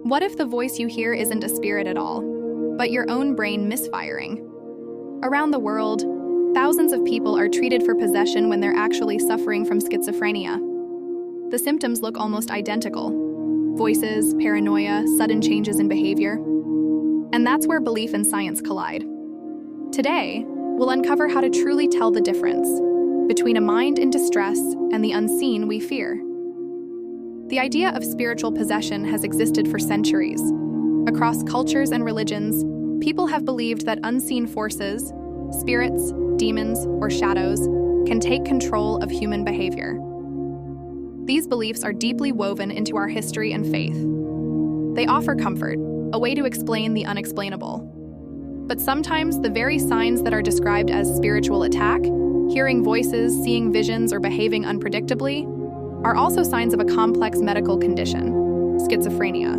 What if the voice you hear isn't a spirit at all, but your own brain misfiring? Around the world, thousands of people are treated for possession when they're actually suffering from schizophrenia. The symptoms look almost identical: voices, paranoia, sudden changes in behavior. And that's where belief and science collide. Today, we'll uncover how to truly tell the difference between a mind in distress and the unseen we fear. The idea of spiritual possession has existed for centuries. Across cultures and religions, people have believed that unseen forces, spirits, demons, or shadows, can take control of human behavior. These beliefs are deeply woven into our history and faith. They offer comfort, a way to explain the unexplainable. But sometimes the very signs that are described as spiritual attack, hearing voices, seeing visions, or behaving unpredictably, are also signs of a complex medical condition, schizophrenia.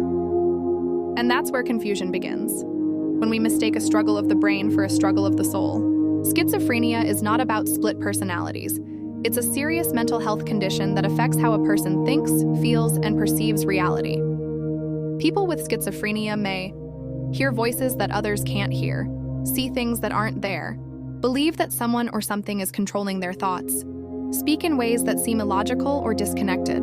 And that's where confusion begins, when we mistake a struggle of the brain for a struggle of the soul. Schizophrenia is not about split personalities. It's a serious mental health condition that affects how a person thinks, feels, and perceives reality. People with schizophrenia may hear voices that others can't hear, see things that aren't there, believe that someone or something is controlling their thoughts, speak in ways that seem illogical or disconnected,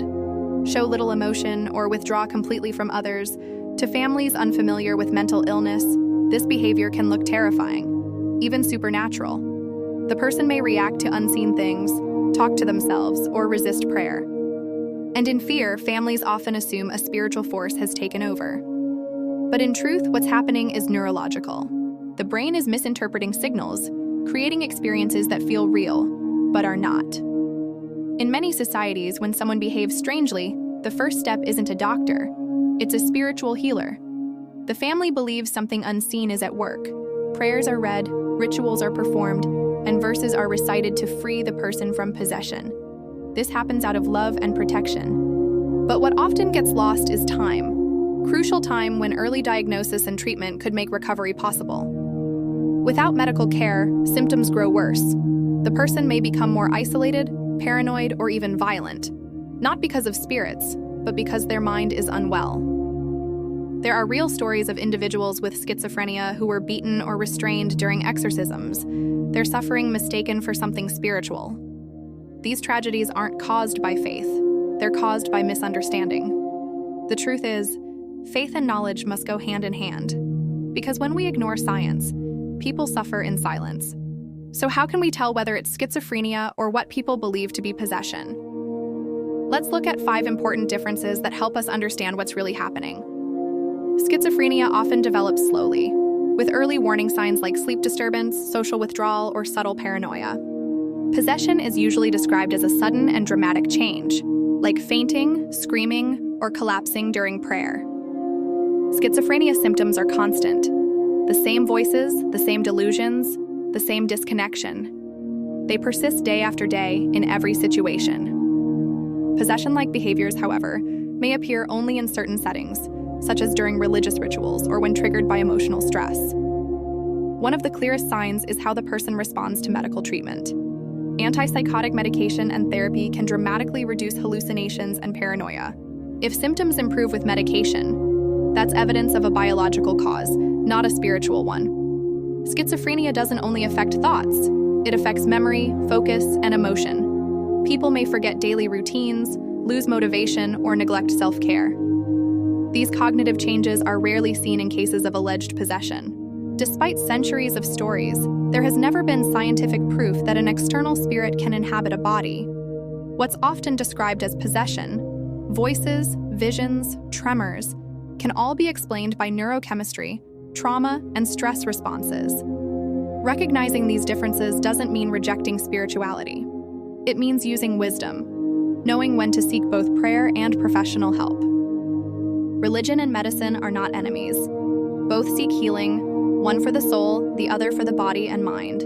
show little emotion or withdraw completely from others. To families unfamiliar with mental illness, this behavior can look terrifying, even supernatural. The person may react to unseen things, talk to themselves, or resist prayer. And in fear, families often assume a spiritual force has taken over. But in truth, what's happening is neurological. The brain is misinterpreting signals, creating experiences that feel real, but are not. In many societies, when someone behaves strangely, the first step isn't a doctor, it's a spiritual healer. The family believes something unseen is at work. Prayers are read, rituals are performed, and verses are recited to free the person from possession. This happens out of love and protection. But what often gets lost is time. Crucial time when early diagnosis and treatment could make recovery possible. Without medical care, symptoms grow worse. The person may become more isolated, paranoid, or even violent, not because of spirits, but because their mind is unwell. There are real stories of individuals with schizophrenia who were beaten or restrained during exorcisms, their suffering mistaken for something spiritual. These tragedies aren't caused by faith, they're caused by misunderstanding. The truth is, faith and knowledge must go hand in hand, because when we ignore science, people suffer in silence. So how can we tell whether it's schizophrenia or what people believe to be possession? Let's look at 5 important differences that help us understand what's really happening. Schizophrenia often develops slowly, with early warning signs like sleep disturbance, social withdrawal, or subtle paranoia. Possession is usually described as a sudden and dramatic change, like fainting, screaming, or collapsing during prayer. Schizophrenia symptoms are constant. The same voices, the same delusions, the same disconnection. They persist day after day in every situation. Possession-like behaviors, however, may appear only in certain settings, such as during religious rituals or when triggered by emotional stress. One of the clearest signs is how the person responds to medical treatment. Antipsychotic medication and therapy can dramatically reduce hallucinations and paranoia. If symptoms improve with medication, that's evidence of a biological cause, not a spiritual one. Schizophrenia doesn't only affect thoughts, it affects memory, focus, and emotion. People may forget daily routines, lose motivation, or neglect self-care. These cognitive changes are rarely seen in cases of alleged possession. Despite centuries of stories, there has never been scientific proof that an external spirit can inhabit a body. What's often described as possession, voices, visions, tremors, can all be explained by neurochemistry, trauma, and stress responses. Recognizing these differences doesn't mean rejecting spirituality. It means using wisdom, knowing when to seek both prayer and professional help. Religion and medicine are not enemies. Both seek healing, one for the soul, the other for the body and mind.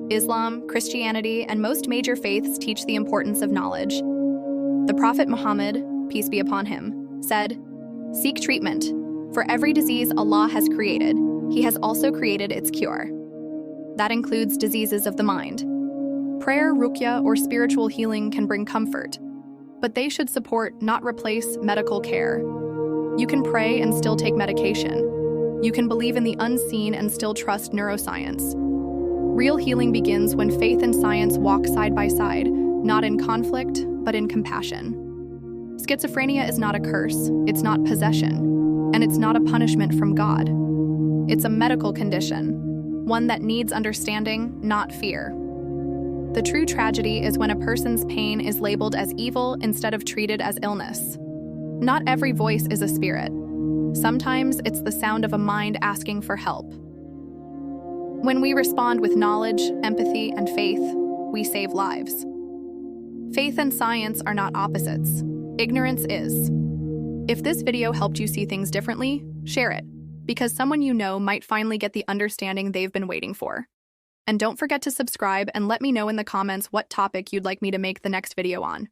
Islam, Christianity, and most major faiths teach the importance of knowledge. The Prophet Muhammad, peace be upon him, said, "Seek treatment. For every disease Allah has created, He has also created its cure." That includes diseases of the mind. Prayer, ruqya, or spiritual healing can bring comfort, but they should support, not replace, medical care. You can pray and still take medication. You can believe in the unseen and still trust neuroscience. Real healing begins when faith and science walk side by side, not in conflict, but in compassion. Schizophrenia is not a curse, it's not possession, and it's not a punishment from God. It's a medical condition, one that needs understanding, not fear. The true tragedy is when a person's pain is labeled as evil instead of treated as illness. Not every voice is a spirit. Sometimes it's the sound of a mind asking for help. When we respond with knowledge, empathy, and faith, we save lives. Faith and science are not opposites. Ignorance is. If this video helped you see things differently, share it, because someone you know might finally get the understanding they've been waiting for. And don't forget to subscribe and let me know in the comments what topic you'd like me to make the next video on.